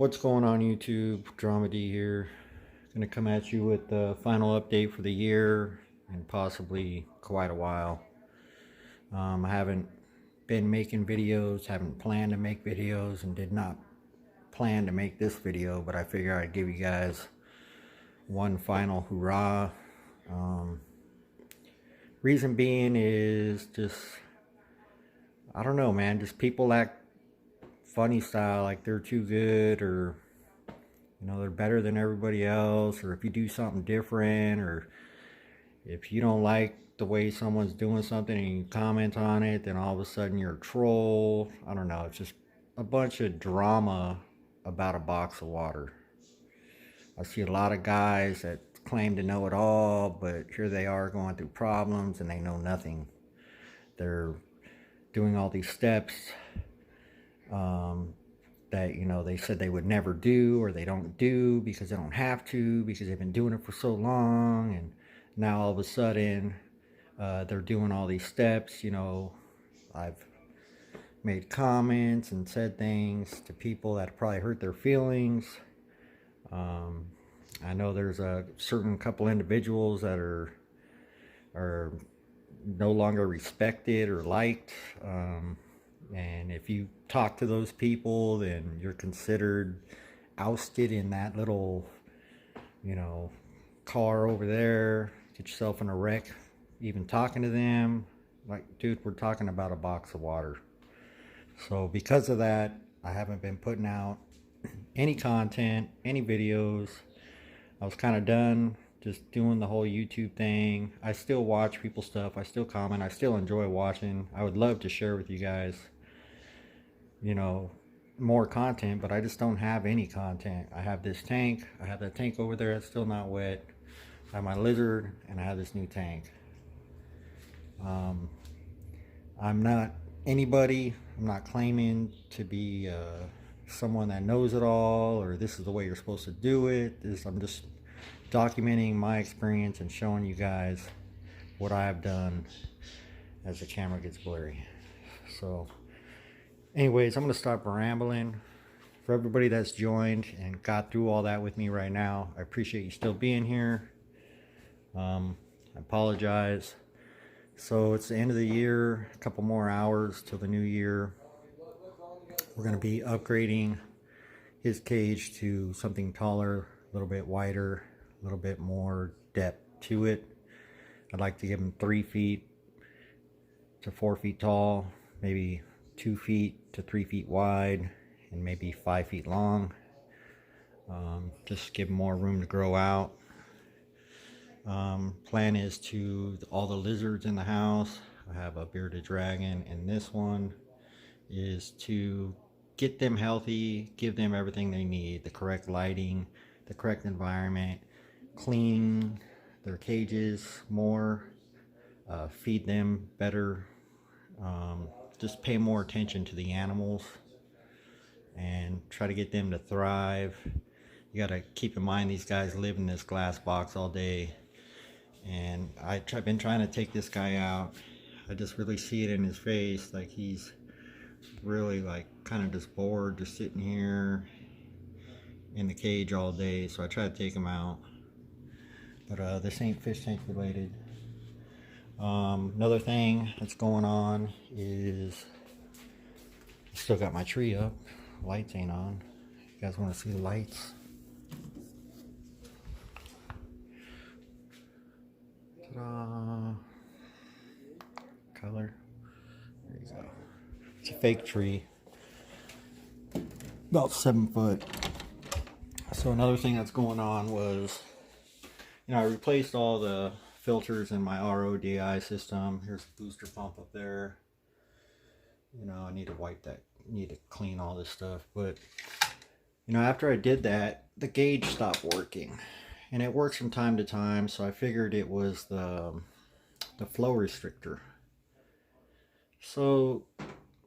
What's going on YouTube? Drama D here. Gonna come at you with the final update for the year and possibly quite a while. I haven't been making videos, haven't planned to make videos, and did not plan to make this video, but I figure I'd give you guys one final hurrah. Reason being is just, I don't know, man, just people act funny style, like they're too good, or they're better than everybody else, or if you do something different, or if you don't like the way someone's doing something and you comment on it, then all of a sudden you're a troll. I don't know, it's just a bunch of drama about a box of water. I see a lot of guys that claim to know it all, but here they are going through problems and they know nothing. They're doing all these steps that they said they would never do, or they don't do because they don't have to, because they've been doing it for so long, and now all of a sudden they're doing all these steps. I've made comments and said things to people that probably hurt their feelings. I know there's a certain couple individuals that are no longer respected or liked, and if you talk to those people, then you're considered ousted in that little car over there. Get yourself in a wreck even talking to them. Like, dude, we're talking about a box of water. So because of that, I haven't been putting out any content, any videos. I was kind of done just doing the whole YouTube thing. I still watch people's stuff, I still comment, I still enjoy watching. I would love to share with you guys more content, but I just don't have any content. I have this tank, I have that tank over there that's still not wet, I have my lizard, and I have this new tank. I'm not anybody. I'm not claiming to be someone that knows it all, or this is the way you're supposed to do it. I'm just documenting my experience and showing you guys what I've done as the camera gets blurry. So anyways, I'm going to stop rambling. For everybody that's joined and got through all that with me right now, I appreciate you still being here. I apologize. So it's the end of the year, a couple more hours till the new year. We're going to be upgrading his cage to something taller, a little bit wider, a little bit more depth to it. I'd like to give him 3 feet to 4 feet tall, maybe 2 feet to 3 feet wide, and maybe 5 feet long. Just give him more room to grow out. Plan is to all the lizards in the house. I have a bearded dragon, and this one is to get them healthy, give them everything they need, the correct lighting, the correct environment, clean their cages more, feed them better, just pay more attention to the animals and try to get them to thrive. You got to keep in mind, these guys live in this glass box all day, and I've been trying to take this guy out. I just really see it in his face, like he's really kind of just bored, just sitting here in the cage all day. So I try to take him out, but this ain't fish tank related. Another thing that's going on is I still got my tree up, lights ain't on. You guys want to see the lights? Ta-da! Color. There you go. It's a fake tree, about 7 foot. So another thing that's going on was, I replaced all the filters in my RODI system. Here's the booster pump up there. I need to wipe that, need to clean all this stuff. But after I did that, the gauge stopped working, and it works from time to time. So I figured it was the flow restrictor. So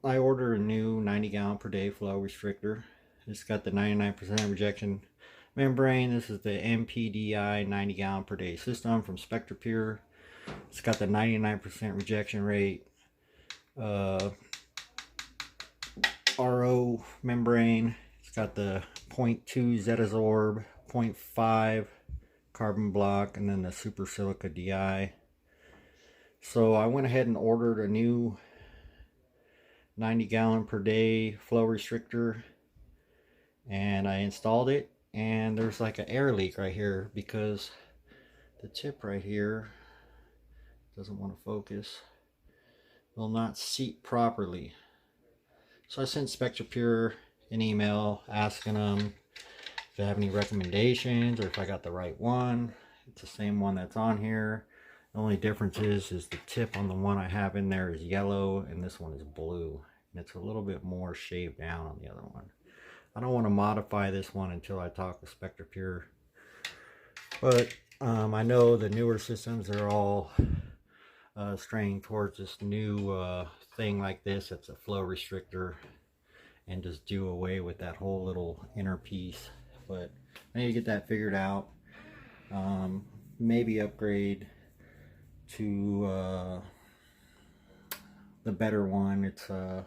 I ordered a new 90 gallon per day flow restrictor. It's got the 99% rejection membrane. This is the MPDI 90 gallon per day system from SpectraPure. It's got the 99% rejection rate, RO membrane. It's got the 0.2 Zetazorb, 0.5 carbon block, and then the super silica DI. So I went ahead and ordered a new 90 gallon per day flow restrictor, and I installed it, and there's like an air leak right here because the tip right here doesn't want to focus, will not seat properly. So I sent SpectraPure an email asking them if they have any recommendations or if I got the right one. It's the same one that's on here. The only difference is the tip on the one I have in there is yellow and this one is blue, and it's a little bit more shaved down on the other one. I don't want to modify this one until I talk with SpectraPure, but I know the newer systems are all straying towards this new thing like this. It's a flow restrictor, and just do away with that whole little inner piece. But I need to get that figured out. Maybe upgrade to the better one. It's I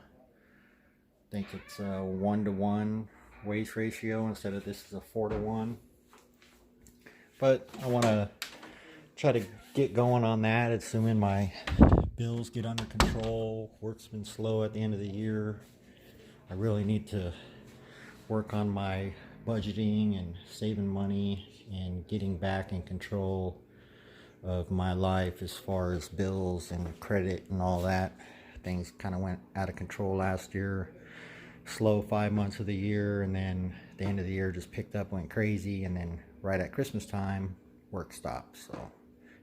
think it's a 1-to-1 waste ratio instead of this is a 4-to-1. But I want to try to get going on that, assuming my bills get under control. Work's been slow at the end of the year. I really need to work on my budgeting and saving money and getting back in control of my life as far as bills and credit and all that. Things kind of went out of control last year. Slow 5 months of the year, and then the end of the year just picked up, went crazy, and then right at Christmas time, work stopped. So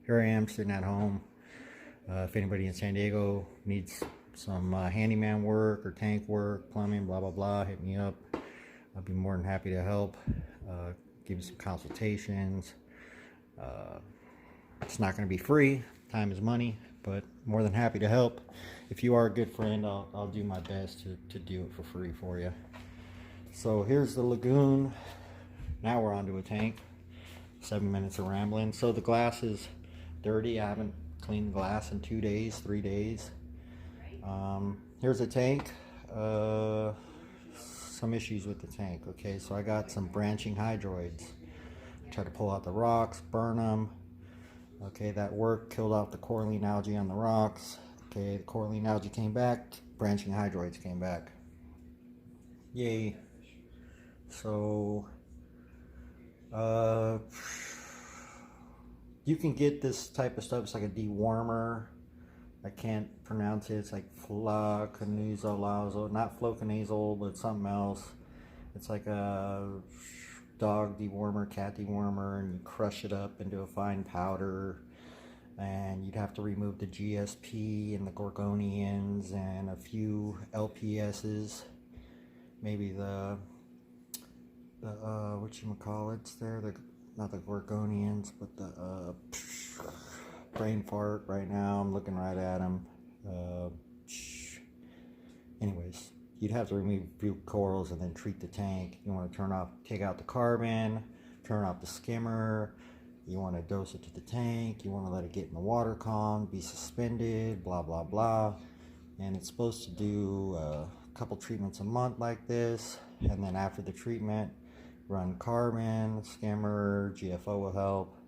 here I am sitting at home. If anybody in San Diego needs some handyman work or tank work, plumbing, blah blah blah, hit me up. I'll be more than happy to help, give you some consultations. It's not going to be free, time is money, but more than happy to help. If you are a good friend, I'll do my best to do it for free for you. So here's the lagoon. Now we're onto a tank. 7 minutes of rambling. So the glass is dirty. I haven't cleaned the glass in 2 days, 3 days. Here's a tank. Some issues with the tank. Okay, so I got some branching hydroids. Tried to pull out the rocks, burn them. Okay, that worked, killed off the coralline algae on the rocks. Okay, the coralline algae came back, branching hydroids came back. Yay. So you can get this type of stuff. It's like a dewormer. I can't pronounce it. It's like fluconazole, not fluconazole, but something else. It's like a dog dewormer, cat dewormer, and you crush it up into a fine powder. And you'd have to remove the GSP and the gorgonians and a few LPSs, maybe the whatchamacallits there, not the gorgonians, but the brain fart right now. I'm looking right at them. Anyways, you'd have to remove a few corals and then treat the tank. You want to take out the carbon, turn off the skimmer. You want to dose it to the tank. You want to let it get in the water column, be suspended, blah, blah, blah. And it's supposed to do a couple treatments a month like this. And then after the treatment, run carbon, skimmer, GFO will help.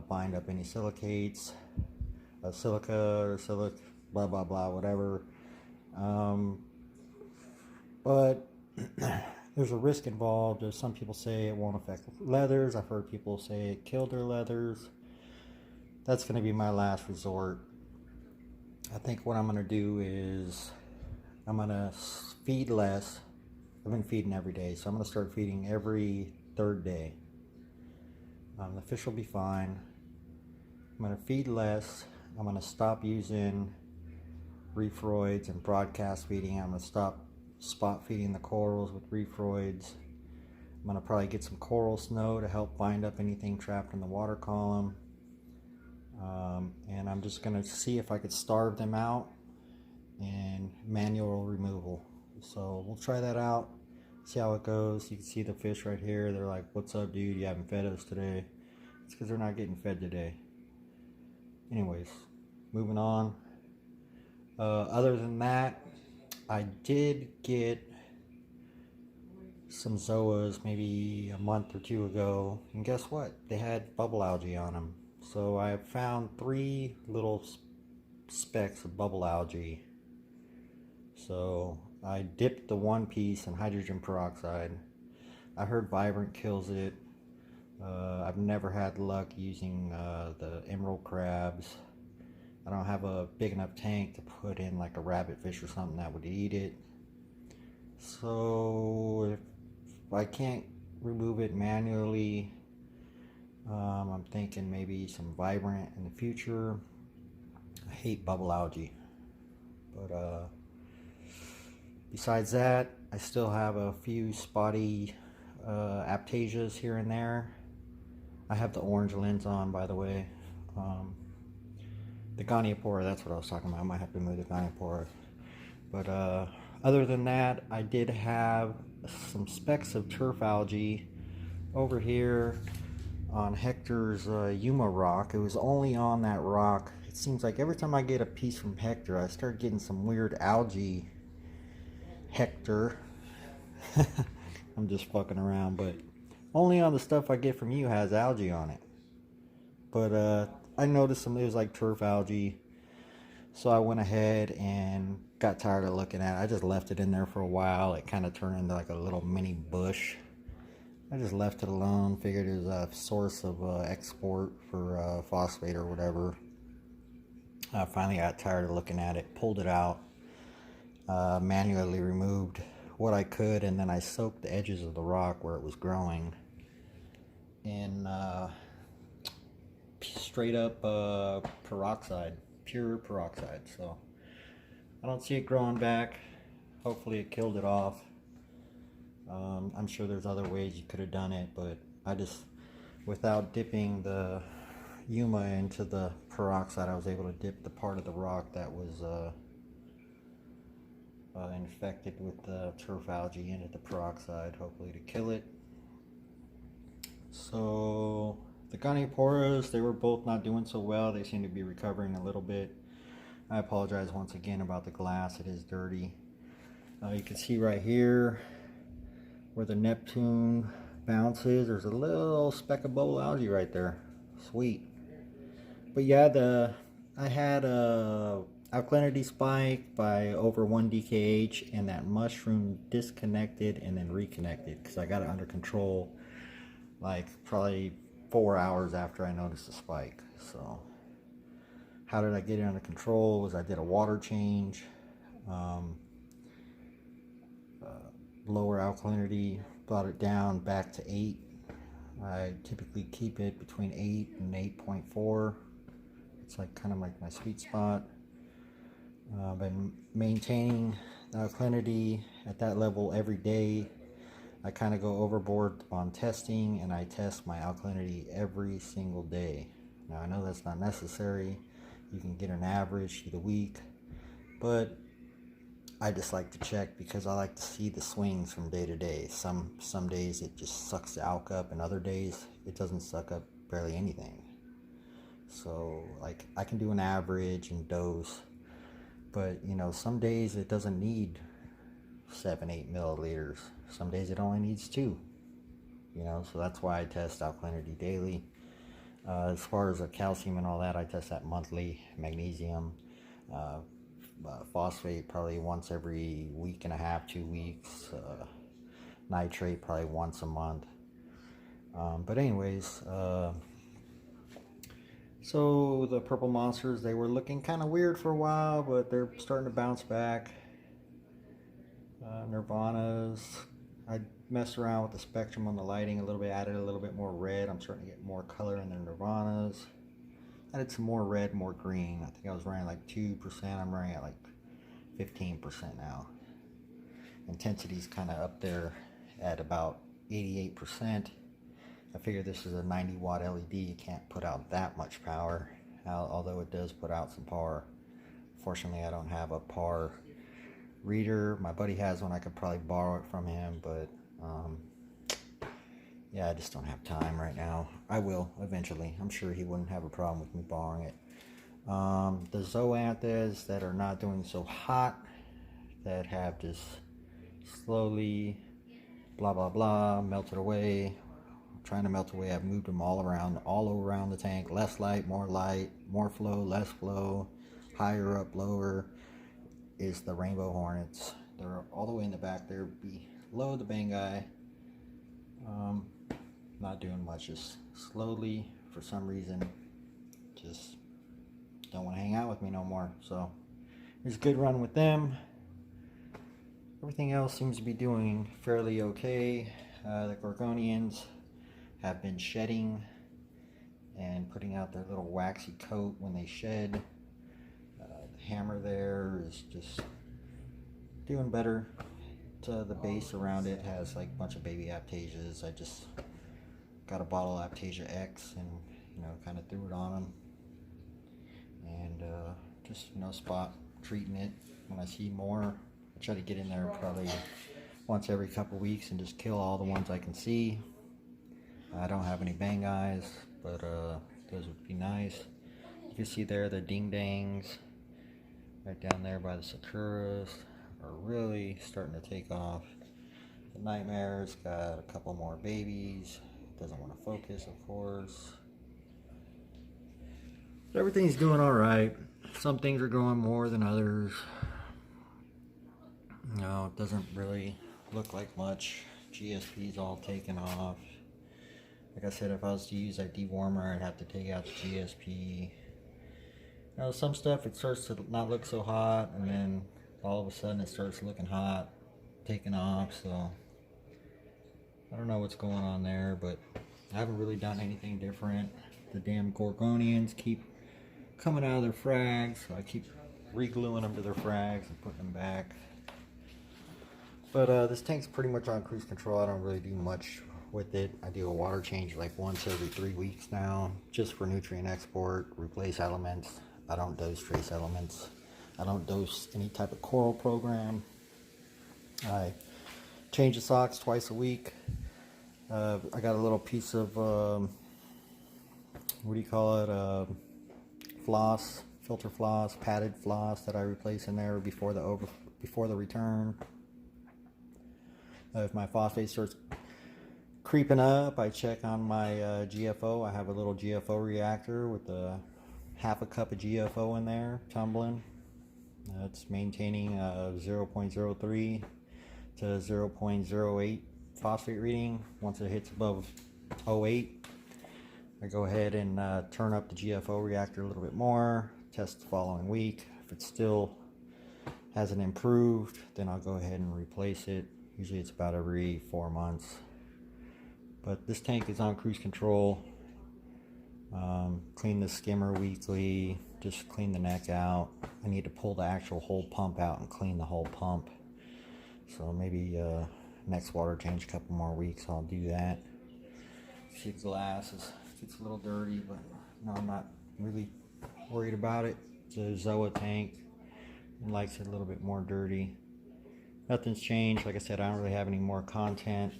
Bind up any silicates, silica or silic, blah, blah, blah, whatever. But there's a risk involved. There's some people say it won't affect leathers. I've heard people say it killed their leathers. That's going to be my last resort. I think what I'm going to do is I'm going to feed less. I've been feeding every day, so I'm going to start feeding every third day. The fish will be fine. I'm going to feed less. I'm going to stop using reefroids and broadcast feeding. I'm going to stop spot feeding the corals with reefroids. I'm going to probably get some coral snow to help bind up anything trapped in the water column. And I'm just going to see if I could starve them out and manual removal. So we'll try that out, see how it goes. You can see the fish right here. They're like, "What's up, dude? You haven't fed us today." It's because they're not getting fed today. Anyways, moving on. Other than that, I did get some zoas maybe a month or two ago, and guess what? They had bubble algae on them. So I found 3 little specks of bubble algae. So I dipped the one piece in hydrogen peroxide. I heard Vibrant kills it. I've never had luck using the emerald crabs. I don't have a big enough tank to put in like a rabbit fish or something that would eat it. So if I can't remove it manually, I'm thinking maybe some Vibrant in the future. I hate bubble algae. But besides that, I still have a few spotty Aptasias here and there. I have the orange lens on, by the way. The Goniopora, that's what I was talking about. I might have to move the Goniopora. But other than that, I did have some specks of turf algae over here on Hector's Yuma rock. It was only on that rock. It seems like every time I get a piece from Hector, I start getting some weird algae. Hector. I'm just fucking around, but only on the stuff I get from you has algae on it. But I noticed some, it was like turf algae. So I went ahead and got tired of looking at it. I just left it in there for a while. It kind of turned into like a little mini bush. I just left it alone. Figured it was a source of export for phosphate or whatever. I finally got tired of looking at it. Pulled it out. Manually removed what I could. And then I soaked the edges of the rock where it was growing in straight up peroxide. Pure peroxide. So I don't see it growing back. Hopefully it killed it off. I'm sure there's other ways you could have done it, but I just, without dipping the Yuma into the peroxide, I was able to dip the part of the rock that was infected with the turf algae into the peroxide, hopefully to kill it. So the Gonioporas, they were both not doing so well. They seem to be recovering a little bit. I apologize once again about the glass. It is dirty. You can see right here where the Neptune bounces. There's a little speck of bubble algae right there. Sweet. But yeah, I had a alkalinity spike by over 1 DKH, and that mushroom disconnected and then reconnected because I got it under control like probably 4 hours after I noticed the spike. So how did I get it under control? Was I did a water change, lower alkalinity, brought it down back to 8. I typically keep it between 8 and 8.4. It's like kind of like my sweet spot. Been maintaining the alkalinity at that level every day. I kind of go overboard on testing, and I test my alkalinity every single day. Now I know that's not necessary. You can get an average through the week, but I just like to check because I like to see the swings from day to day. Some days it just sucks the alk up, and other days it doesn't suck up barely anything. So like I can do an average and dose, but you know, some days it doesn't need 7-8 milliliters. Some days it only needs 2. You know, so that's why I test alkalinity daily. As far as the calcium and all that, I test that monthly. Magnesium, phosphate probably once every week and a half, 2 weeks. Nitrate probably once a month. But anyways, so the purple monsters, they were looking kind of weird for a while, but they're starting to bounce back. Nirvanas, I messed around with the spectrum on the lighting a little bit, added a little bit more red. I'm starting to get more color in the Nirvanas. Added some more red, more green. I think I was running like 2%. I'm running at like 15% now. Intensity's kind of up there at about 88%. I figure this is a 90 watt LED. You can't put out that much power, although it does put out some power. Fortunately, I don't have a PAR reader. My buddy has one. I could probably borrow it from him, but yeah, I just don't have time right now. I will eventually. I'm sure he wouldn't have a problem with me borrowing it. The zoanthids that are not doing so hot, that have just slowly blah blah blah, melted away. Trying to melt away. I've moved them all around the tank. Less light, more flow, less flow, higher up, lower. Is the rainbow hornets. They're all the way in the back there, below the Bangai. Not doing much, just slowly, for some reason, just don't want to hang out with me no more. So there's a good run with them. Everything else seems to be doing fairly okay. The Gorgonians have been shedding and putting out their little waxy coat when they shed. The hammer there is just doing better. The base around it has like a bunch of baby Aptasias. I just got a bottle of Aptasia X and kind of threw it on them, and just spot treating it. When I see more, I try to get in there probably once every couple weeks and just kill all the ones I can see. I don't have any Bangais, but those would be nice. You can see there the ding dangs right down there by the Sakuras are really starting to take off. The Nightmare's got a couple more babies. Doesn't want to focus, of course. But everything's doing all right. Some things are growing more than others. No, it doesn't really look like much. GSP's all taken off. Like I said, if I was to use that dewormer, I'd have to take out the GSP. Some stuff, it starts to not look so hot, and then all of a sudden it starts looking hot, taking off. So I don't know what's going on there, but I haven't really done anything different. The damn Gorgonians keep coming out of their frags, so I keep re-gluing them to their frags and putting them back. But this tank's pretty much on cruise control. I don't really do much with it. I do a water change like once every 3 weeks now, just for nutrient export, replace elements. I don't dose trace elements. I don't dose any type of coral program. I change the socks twice a week. I got a little piece of floss, filter floss, padded floss that I replace in there before the return. If my phosphate starts creeping up, I check on my GFO. I have a little GFO reactor with half a cup of GFO in there, tumbling. It's maintaining 0.03 to 0.08 phosphate reading. Once it hits above 0.08, I go ahead and turn up the GFO reactor a little bit more, test the following week. If it still hasn't improved, then I'll go ahead and replace it. Usually it's about every 4 months. But this tank is on cruise control. Clean the skimmer weekly, just clean the neck out. I need to pull the actual whole pump out and clean the whole pump. So maybe next water change, a couple more weeks, I'll do that. See, the glass gets a little dirty, but no, I'm not really worried about it. It's a Zoa tank. It likes it a little bit more dirty. Nothing's changed. Like I said, I don't really have any more content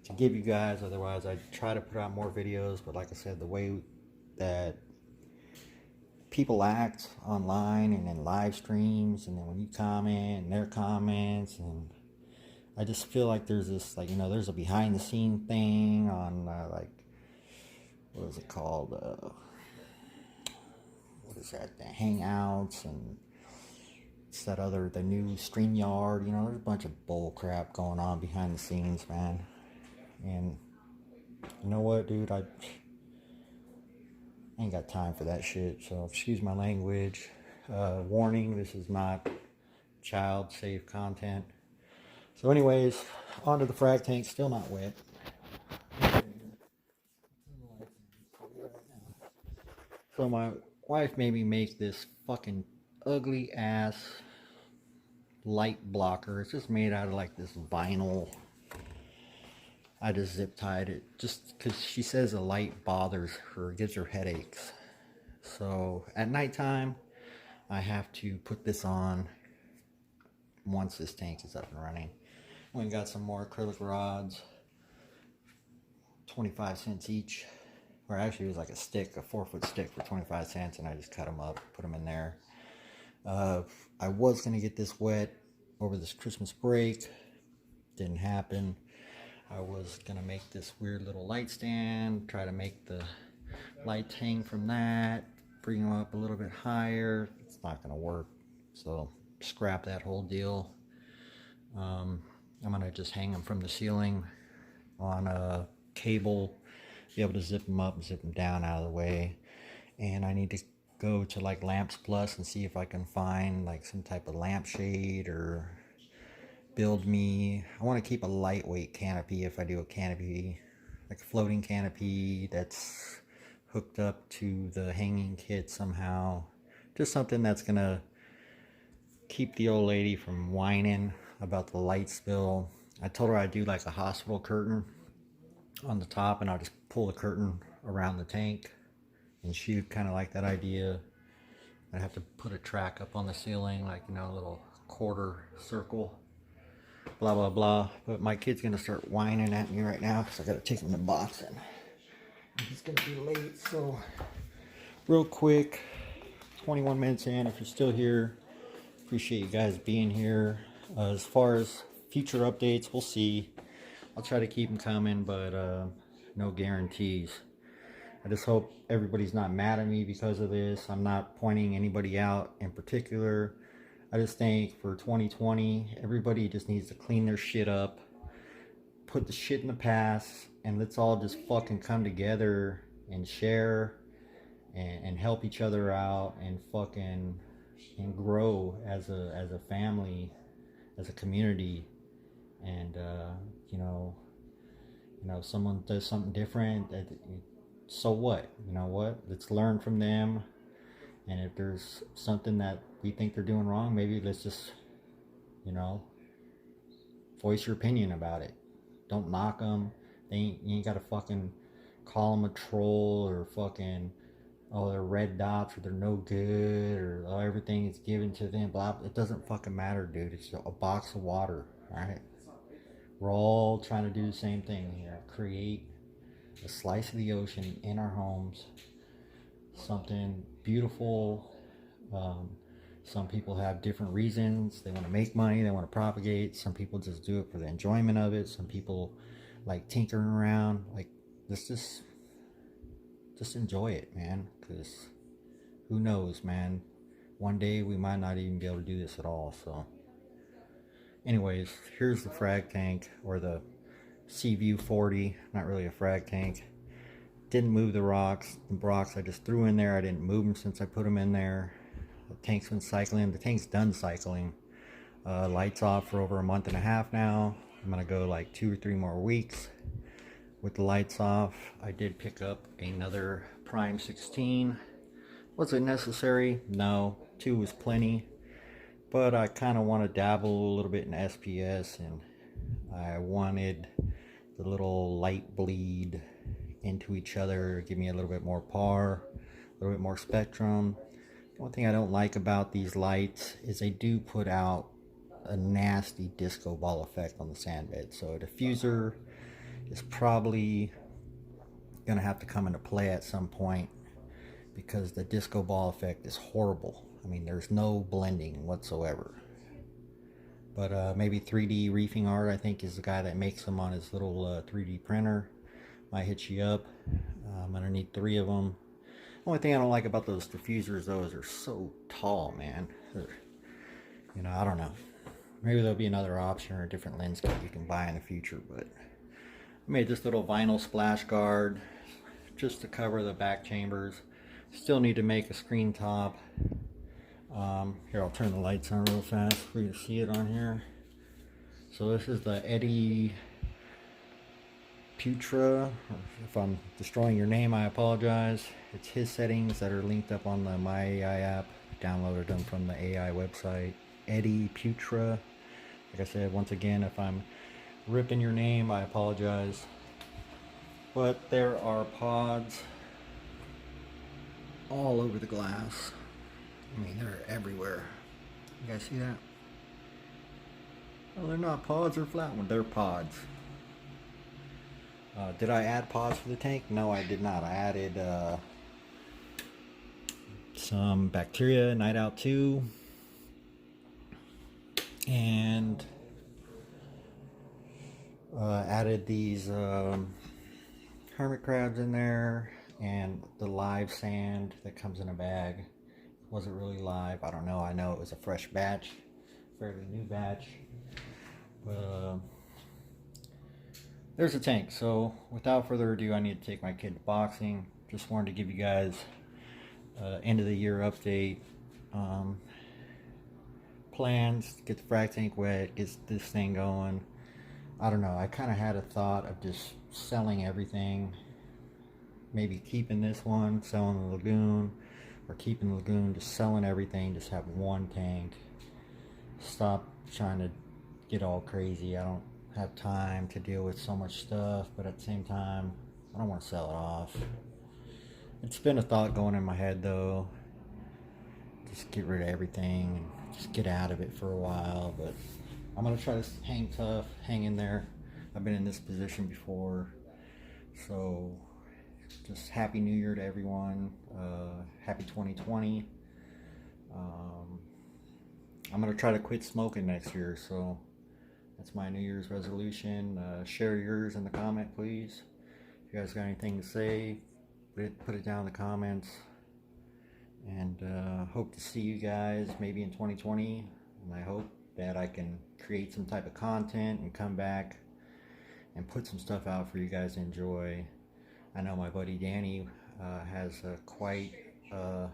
to give you guys. Otherwise, I try to put out more videos. But like I said, the way that people act online and in live streams, and then when you comment and their comments, and I just feel like there's this, there's a behind the scene thing on what is it called? What is that? The Hangouts, and it's that the new StreamYard. There's a bunch of bull crap going on behind the scenes, man. And you know what, dude? I ain't got time for that shit. So excuse my language. Warning: this is not child-safe content. So, anyways, onto the frag tank. Still not wet. So my wife made me make this fucking ugly ass light blocker. It's just made out of like this vinyl. I just zip tied it just because she says the light bothers her, gives her headaches. So at nighttime, I have to put this on once this tank is up and running. We got some more acrylic rods, 25 cents each. Or actually it was like a 4-foot stick for 25 cents, and I just cut them up, put them in there. I was going to get this wet over this Christmas break. Didn't happen. I was gonna make this weird little light stand, try to make the lights hang from that, bring them up a little bit higher. It's not gonna work, so scrap that whole deal. I'm gonna just hang them from the ceiling on a cable, be able to zip them up and zip them down out of the way. And I need to go to like Lamps Plus and see if I can find like some type of lampshade or build me. I want to keep a lightweight canopy if I do a canopy, like a floating canopy that's hooked up to the hanging kit somehow. Just something that's gonna keep the old lady from whining about the light spill. I told her I'd do like a hospital curtain on the top, and I'll just pull the curtain around the tank, and she kind of like that idea. I'd have to put a track up on the ceiling, like, you know, a little quarter circle, blah blah blah. But my kid's gonna start whining at me right now because I gotta take him to boxing. He's gonna be late, so real quick, 21 minutes in. If you're still here, appreciate you guys being here. As far as future updates, we'll see. I'll try to keep them coming, but no guarantees. I just hope everybody's not mad at me because of this. I'm not pointing anybody out in particular. I just think for 2020, everybody just needs to clean their shit up, put the shit in the past, and let's all just fucking come together and share and help each other out and fucking and grow as a family, as a community. And you know, if someone does something different, so what? You know what? Let's learn from them. And if there's something that we think they're doing wrong, maybe let's just, you know, voice your opinion about it. Don't knock them. You ain't gotta fucking call them a troll or fucking, oh, they're red dots or they're no good or oh, everything is given to them. Blah. It doesn't fucking matter, dude. It's a box of water, all right? We're all trying to do the same thing here. Create a slice of the ocean in our homes. Something beautiful. Some people have different reasons. They want to make money. They want to propagate. Some people just do it for the enjoyment of it. Some people like tinkering around. Like, let's just enjoy it, man. Because who knows, man. One day we might not even be able to do this at all. So anyways, here's the frag tank, or the Seaview 40. Not really a frag tank. Didn't move the rocks. The rocks I just threw in there. I didn't move them since I put them in there. The tank's been cycling. The tank's done cycling. Lights off for over a month and a half now. I'm gonna go like 2 or 3 more weeks with the lights off. I did pick up another Prime 16. Was it necessary? No. 2 was plenty. But I kind of want to dabble a little bit in SPS, and I wanted the little light bleed into each other, give me a little bit more par, a little bit more spectrum. The one thing I don't like about these lights is they do put out a nasty disco ball effect on the sand bed. So a diffuser is probably gonna have to come into play at some point, because the disco ball effect is horrible. I mean, there's no blending whatsoever. But maybe 3D Reefing Art, I think, is the guy that makes them on his little 3D printer. Might hit you up. I'm gonna need 3 of them. Only thing I don't like about those diffusers, though, is they're so tall, man. You know, I don't know. Maybe there'll be another option or a different lens kit you can buy in the future. But I made this little vinyl splash guard just to cover the back chambers. Still need to make a screen top. Here, I'll turn the lights on real fast for you to see it on here. So this is the Eddie Putra. If I'm destroying your name, I apologize. It's his settings that are linked up on the My AI app. Downloaded them from the AI website. Eddie Putra. Like I said, once again, if I'm ripping your name, I apologize. But there are pods all over the glass. I mean, they're everywhere. You guys see that? Oh, they're not pods or flat ones. They're pods. Did I add pods for the tank? No, I did not. I added some bacteria, Night Out 2, and Added these hermit crabs in there, and the live sand that comes in a bag. Wasn't really live, I don't know. I know it was a fresh batch, fairly new batch. But there's a tank. So without further ado, I need to take my kid to boxing. Just wanted to give you guys end of the year update. Plans, get the frac tank wet, get this thing going. I don't know, I kind of had a thought of just selling everything. Maybe keeping this one, selling the lagoon, or keeping the lagoon, just selling everything, just have one tank. Stop trying to get all crazy. I don't have time to deal with so much stuff, but at the same time, I don't want to sell it off. It's been a thought going in my head though. Just get rid of everything and just get out of it for a while, but I'm gonna try to hang tough, hang in there. I've been in this position before. So just happy new year to everyone. Happy 2020. I'm gonna try to quit smoking next year, so that's my New Year's resolution. Share yours in the comment, please. If you guys got anything to say, put it down in the comments. And hope to see you guys maybe in 2020. And I hope that I can create some type of content and come back and put some stuff out for you guys to enjoy. I know my buddy Danny has quite a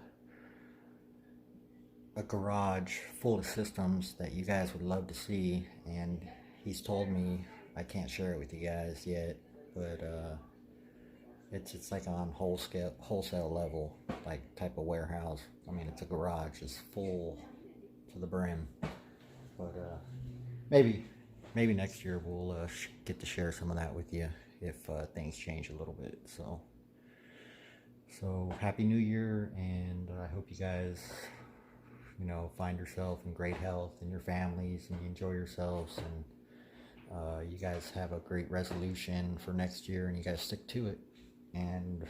garage full of systems that you guys would love to see, and he's told me I can't share it with you guys yet, but it's like on wholesale level, like type of warehouse. I mean, it's a garage, it's full to the brim. But maybe next year we'll get to share some of that with you if things change a little bit. So happy New Year, and I hope you guys, find yourself in great health and your families, and you enjoy yourselves, and you guys have a great resolution for next year, and you guys stick to it. And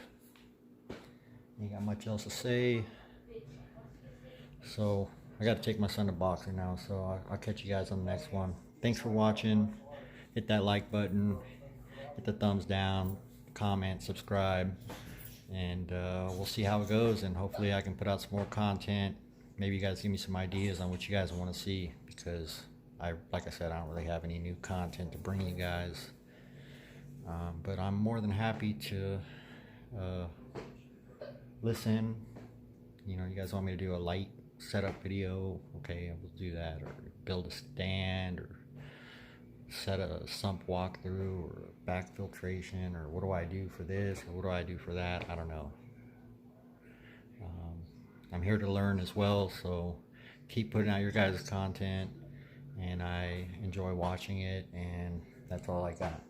ain't got much else to say. So I got to take my son to boxing now, so I'll catch you guys on the next one. Thanks for watching. Hit that like button, hit the thumbs down, comment, subscribe, and we'll see how it goes, and hopefully I can put out some more content. Maybe you guys give me some ideas on what you guys want to see, because like I said, I don't really have any new content to bring you guys. But I'm more than happy to listen. You guys want me to do a light setup video? Okay, we'll do that. Or build a stand, or set a sump walkthrough, or back filtration, or what do I do for this, or what do I do for that? I don't know. I'm here to learn as well, so keep putting out your guys' content, and I enjoy watching it, and that's all I got.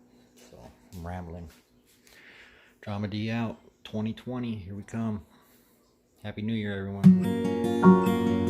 So I'm rambling. Drama D out. 2020, here we come. Happy New Year, everyone.